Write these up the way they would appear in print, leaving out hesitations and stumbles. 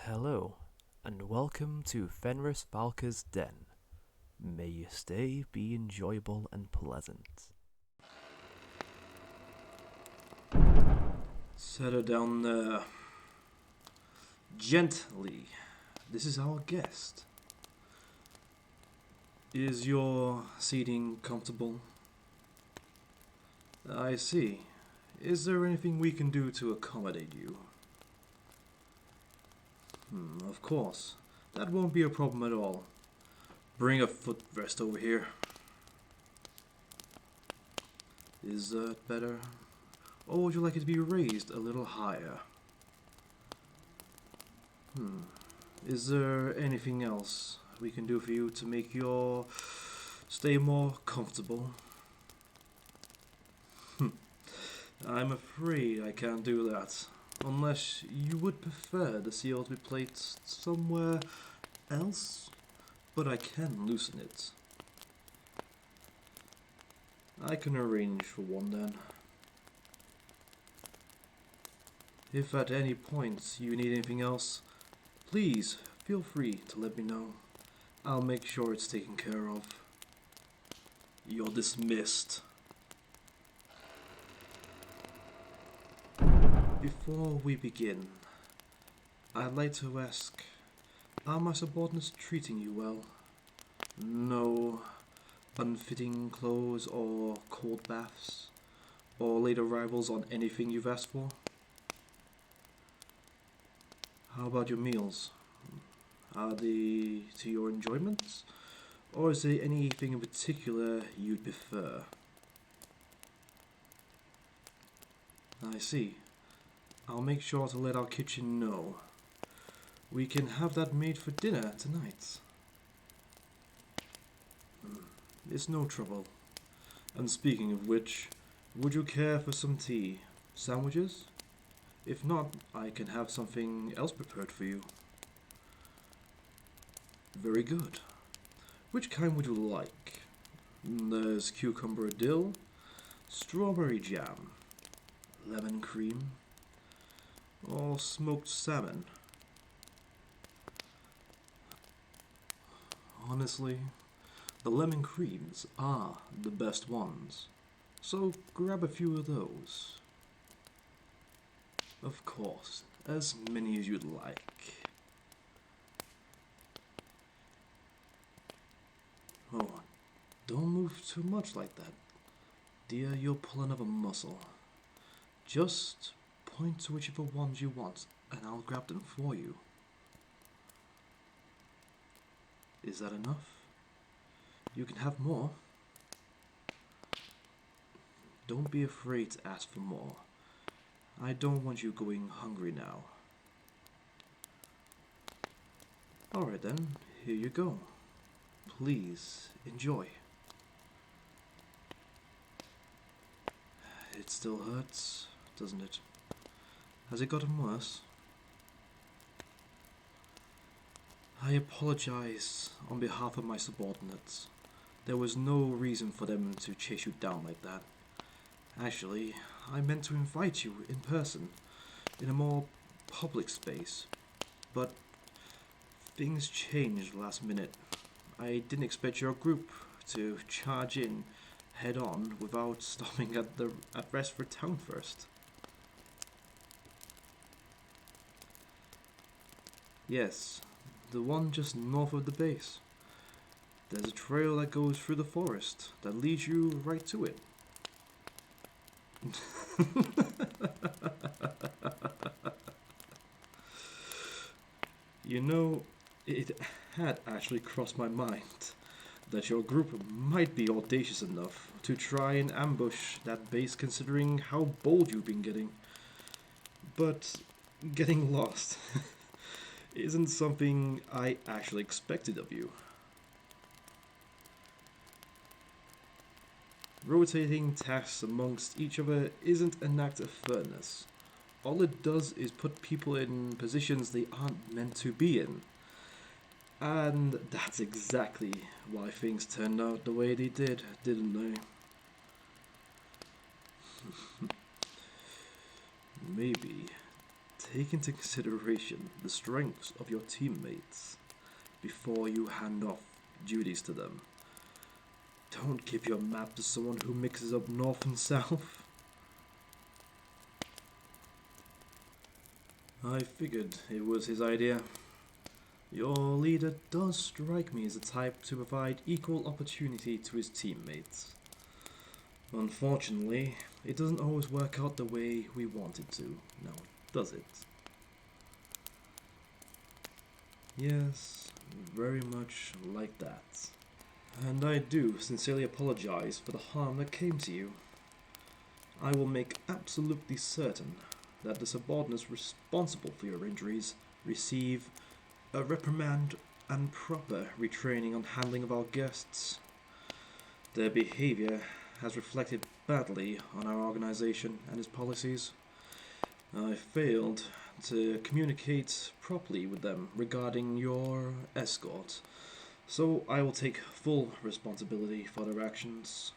Hello, and welcome to Fenris Valka's Den. May your stay be enjoyable and pleasant. Set her down gently. This is our guest. Is your seating comfortable? I see. Is there anything we can do to accommodate you? Of course. That won't be a problem at all. Bring a footrest over here. Is that better? Or would you like it to be raised a little higher? Is there anything else we can do for you to make your stay more comfortable? I'm afraid I can't do that. Unless you would prefer the seal to be placed somewhere else, but I can loosen it. I can arrange for one then. If at any point you need anything else, please feel free to let me know. I'll make sure it's taken care of. You're dismissed. Before we begin, I'd like to ask, are my subordinates treating you well? No unfitting clothes or cold baths? Or late arrivals on anything you've asked for? How about your meals? Are they to your enjoyment? Or is there anything in particular you'd prefer? I see. I'll make sure to let our kitchen know. We can have that made for dinner tonight. It's no trouble. And speaking of which, would you care for some tea? Sandwiches? If not, I can have something else prepared for you. Very good. Which kind would you like? There's cucumber dill, strawberry jam, lemon cream, or smoked salmon. Honestly, the lemon creams are the best ones, so grab a few of those. Of course, as many as you'd like. Oh, don't move too much like that. Dear, you'll pull another muscle. Just point to whichever ones you want, and I'll grab them for you. Is that enough? You can have more. Don't be afraid to ask for more. I don't want you going hungry now. Alright then, here you go. Please, enjoy. It still hurts, doesn't it? Has it gotten worse? I apologize on behalf of my subordinates. There was no reason for them to chase you down like that. Actually, I meant to invite you in person, in a more public space. But things changed last minute. I didn't expect your group to charge in head on without stopping at Restford Town first. Yes, the one just north of the base. There's a trail that goes through the forest that leads you right to it. You know, it had actually crossed my mind that your group might be audacious enough to try and ambush that base considering how bold you've been getting. But getting lost isn't something I actually expected of you. Rotating tasks amongst each other isn't an act of fairness. All it does is put people in positions they aren't meant to be in. And that's exactly why things turned out the way they did, didn't they? Maybe take into consideration the strengths of your teammates before you hand off duties to them. Don't give your map to someone who mixes up north and south. I figured it was his idea. Your leader does strike me as the type to provide equal opportunity to his teammates. Unfortunately, it doesn't always work out the way we want it to, now does it? Yes, very much like that. And I do sincerely apologize for the harm that came to you. I will make absolutely certain that the subordinates responsible for your injuries receive a reprimand and proper retraining on handling of our guests. Their behavior has reflected badly on our organization and its policies. I failed to communicate properly with them regarding your escort, so I will take full responsibility for their actions.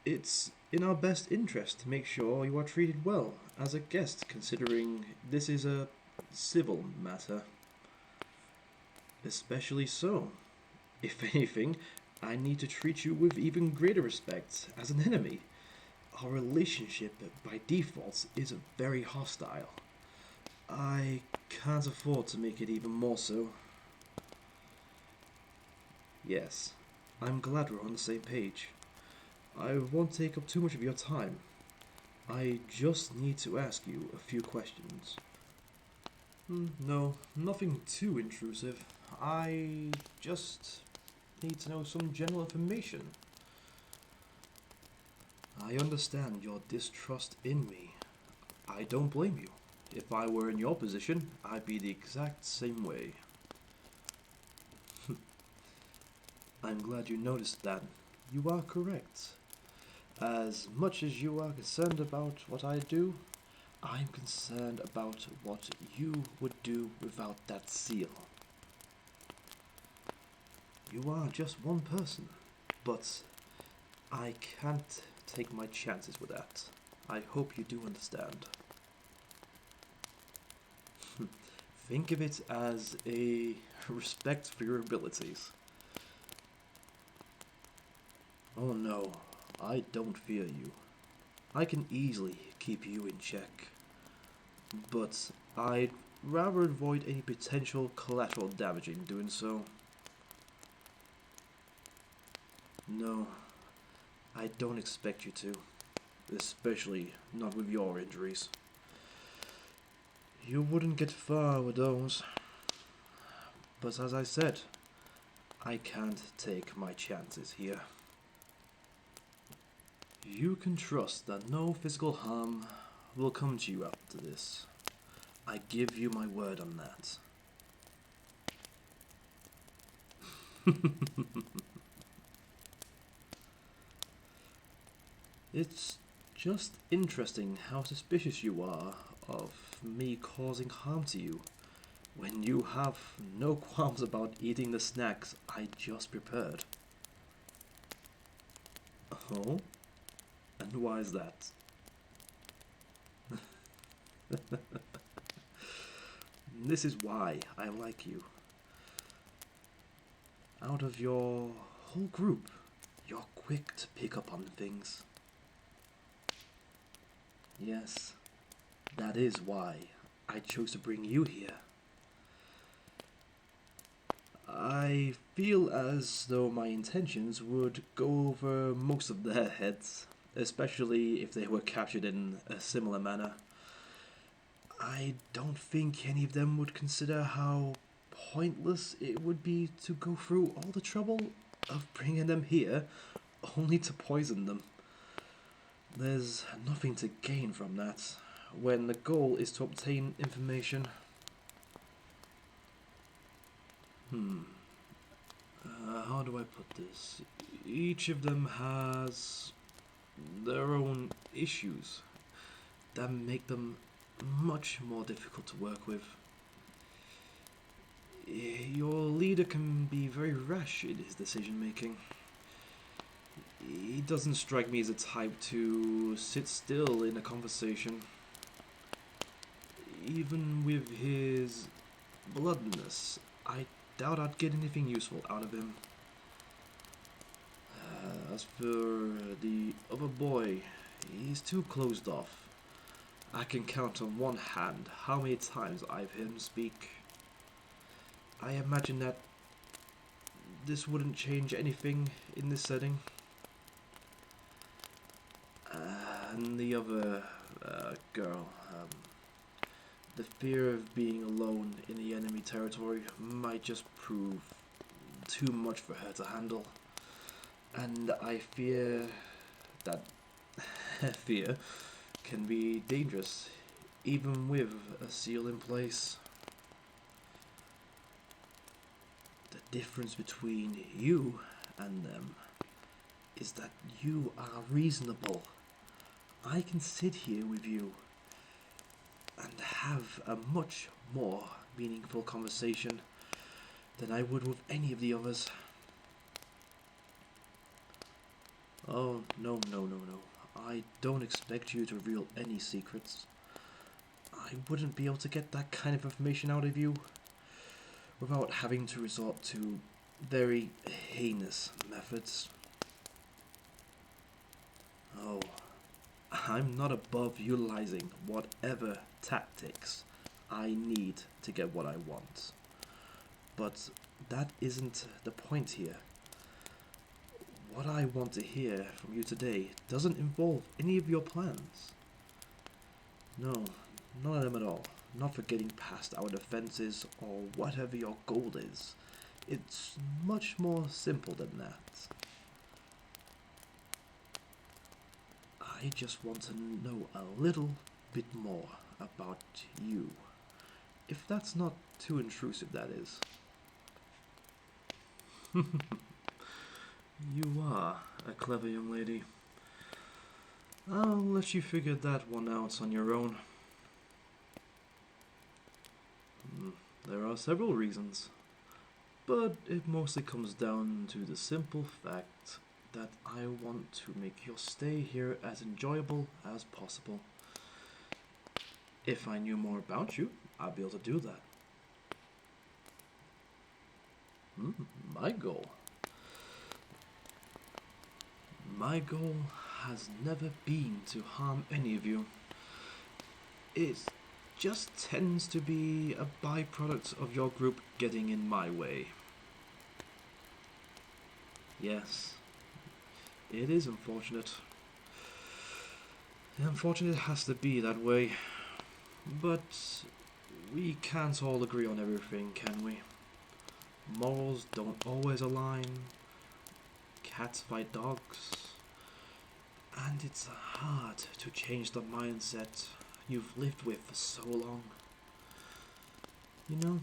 It's in our best interest to make sure you are treated well as a guest, considering this is a civil matter. Especially so. If anything, I need to treat you with even greater respect as an enemy. Our relationship, by default, is very hostile. I can't afford to make it even more so. Yes, I'm glad we're on the same page. I won't take up too much of your time. I just need to ask you a few questions. No, nothing too intrusive. I just need to know some general information. I understand your distrust in me. I don't blame you. If I were in your position, I'd be the exact same way. I'm glad you noticed that. You are correct. As much as you are concerned about what I do, I'm concerned about what you would do without that seal. You are just one person, but I can't take my chances with that. I hope you do understand. Think of it as a respect for your abilities. Oh no, I don't fear you. I can easily keep you in check. But I'd rather avoid any potential collateral damage in doing so. No, I don't expect you to, especially not with your injuries. You wouldn't get far with those. But as I said, I can't take my chances here. You can trust that no physical harm will come to you after this. I give you my word on that. It's just interesting how suspicious you are of me causing harm to you when you have no qualms about eating the snacks I just prepared. Oh? And why is that? This is why I like you. Out of your whole group, you're quick to pick up on things. Yes, that is why I chose to bring you here. I feel as though my intentions would go over most of their heads, especially if they were captured in a similar manner. I don't think any of them would consider how pointless it would be to go through all the trouble of bringing them here only to poison them. There's nothing to gain from that when the goal is to obtain information. How do I put this? Each of them has their own issues that make them much more difficult to work with. Your leader can be very rash in his decision making. He doesn't strike me as a type to sit still in a conversation. Even with his bloodness, I doubt I'd get anything useful out of him. As for the other boy, he's too closed off. I can count on one hand how many times I've heard him speak. I imagine that this wouldn't change anything in this setting. And the other girl, the fear of being alone in the enemy territory might just prove too much for her to handle. And I fear that fear can be dangerous, even with a seal in place. The difference between you and them is that you are reasonable. I can sit here with you and have a much more meaningful conversation than I would with any of the others. Oh, no. I don't expect you to reveal any secrets. I wouldn't be able to get that kind of information out of you without having to resort to very heinous methods. Oh, I'm not above utilizing whatever tactics I need to get what I want. But that isn't the point here. What I want to hear from you today doesn't involve any of your plans. No, none of them at all. Not for getting past our defenses or whatever your goal is. It's much more simple than that. I just want to know a little bit more about you. If that's not too intrusive, that is. You are a clever young lady. I'll let you figure that one out on your own. There are several reasons, but it mostly comes down to the simple fact that I want to make your stay here as enjoyable as possible. If I knew more about you, I'd be able to do that. My goal. My goal has never been to harm any of you. It just tends to be a byproduct of your group getting in my way. Yes, it is unfortunate. Unfortunately, it has to be that way. But we can't all agree on everything, can we? Morals don't always align. Cats fight dogs. And it's hard to change the mindset you've lived with for so long. You know?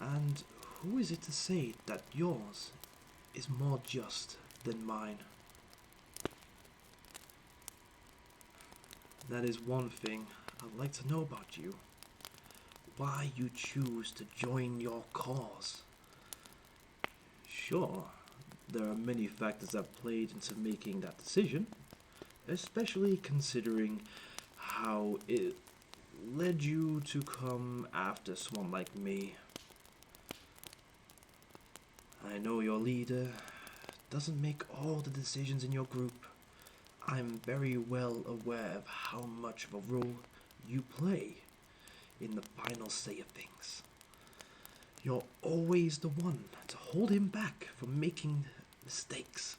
And who is it to say that yours is more just than mine? That is one thing I'd like to know about you. Why you choose to join your cause. Sure, there are many factors that played into making that decision, especially considering how it led you to come after someone like me. I know your leader doesn't make all the decisions in your group. I'm very well aware of how much of a role you play in the final say of things. You're always the one to hold him back from making mistakes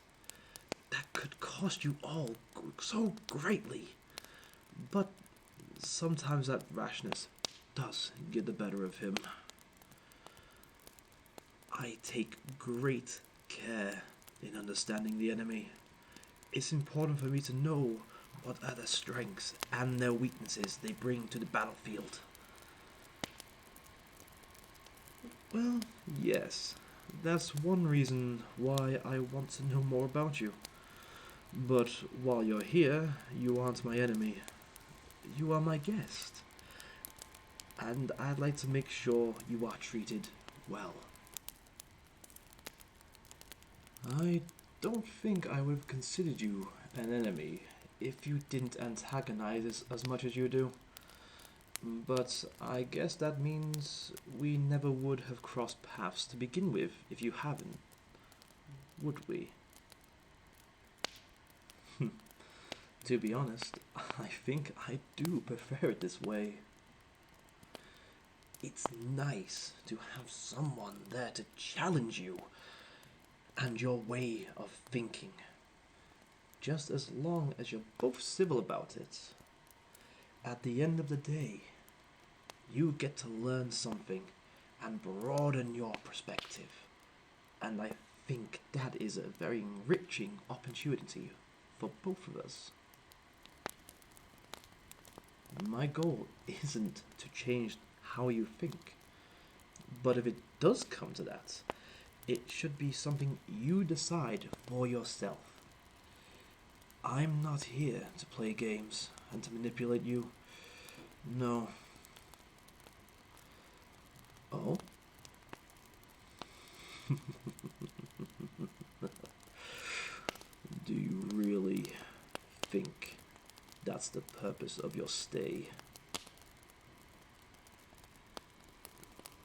that could cost you all so greatly. But sometimes that rashness does get the better of him. I take great care in understanding the enemy. It's important for me to know what are the strengths and their weaknesses they bring to the battlefield. Well, yes, that's one reason why I want to know more about you. But while you're here, you aren't my enemy. You are my guest. And I'd like to make sure you are treated well. I don't think I would have considered you an enemy if you didn't antagonize us as much as you do. But I guess that means we never would have crossed paths to begin with if you haven't, would we? To be honest, I think I do prefer it this way. It's nice to have someone there to challenge you and your way of thinking. Just as long as you're both civil about it. At the end of the day, you get to learn something and broaden your perspective. And I think that is a very enriching opportunity for both of us. My goal isn't to change how you think, but if it does come to that, it should be something you decide for yourself. I'm not here to play games and to manipulate you. No. Oh? Do you really think that's the purpose of your stay?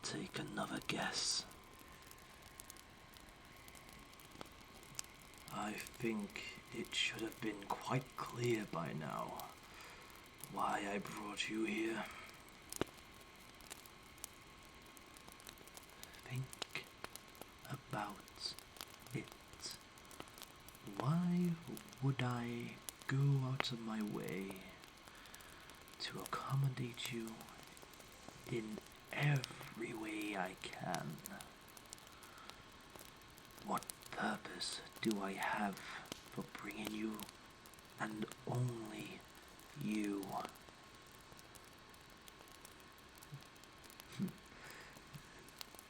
Take another guess. I think it should have been quite clear by now why I brought you here. Think about it. Why would I go out of my way to accommodate you in every way I can? What purpose do I have for bringing you, and only you?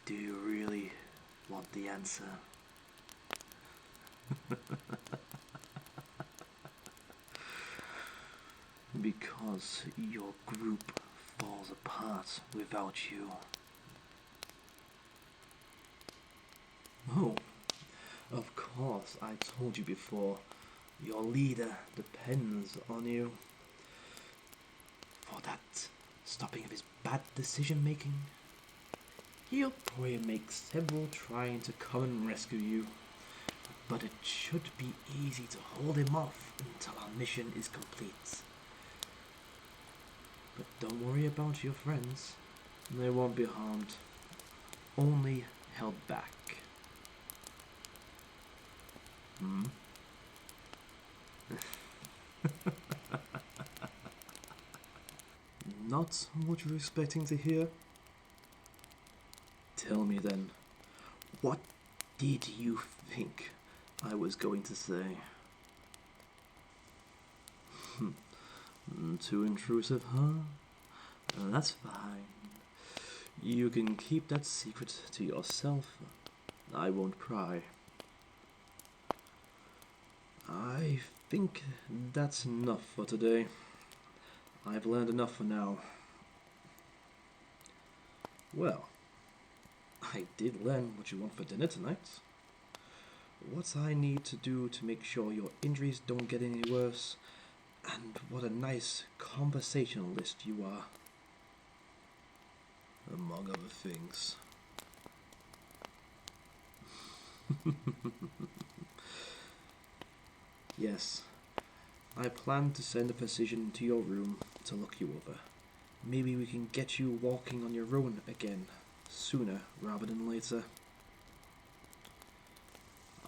Do you really want the answer? Because your group falls apart without you. Oh, of course, I told you before, your leader depends on you. For that stopping of his bad decision making. He'll probably make several trying to come and rescue you, but it should be easy to hold him off until our mission is complete. But don't worry about your friends. They won't be harmed, only held back. Not what you're expecting to hear? Tell me then, what did you think I was going to say? Too intrusive, huh? That's fine. You can keep that secret to yourself. I won't pry. I think that's enough for today. I've learned enough for now. Well, I did learn what you want for dinner tonight. What I need to do to make sure your injuries don't get any worse, and what a nice conversationalist you are. Among other things. Yes, I plan to send a physician to your room to look you over. Maybe we can get you walking on your own again, sooner rather than later.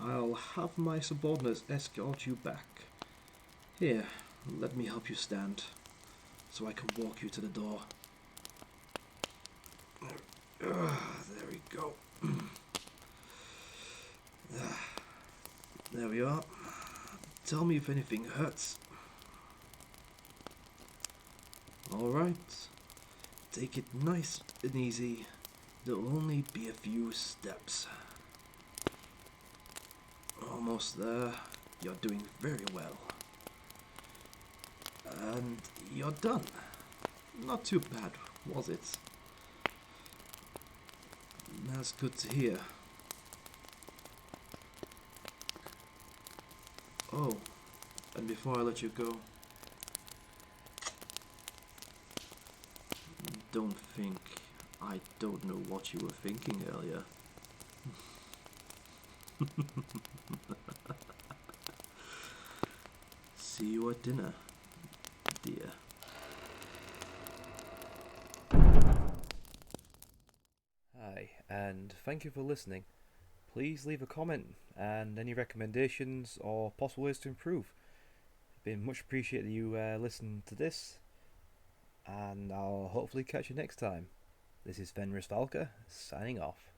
I'll have my subordinates escort you back. Here, let me help you stand, so I can walk you to the door. There we go. There we are. Tell me if anything hurts. Alright. Take it nice and easy. There'll only be a few steps. Almost there. You're doing very well. And you're done. Not too bad, was it? That's good to hear. Oh, and before I let you go, don't think I don't know what you were thinking earlier. See you at dinner, dear. Hi, and thank you for listening. Please leave a comment and any recommendations or possible ways to improve. It's been much appreciated that you listened to this, and I'll hopefully catch you next time. This is Fenris Valka, signing off.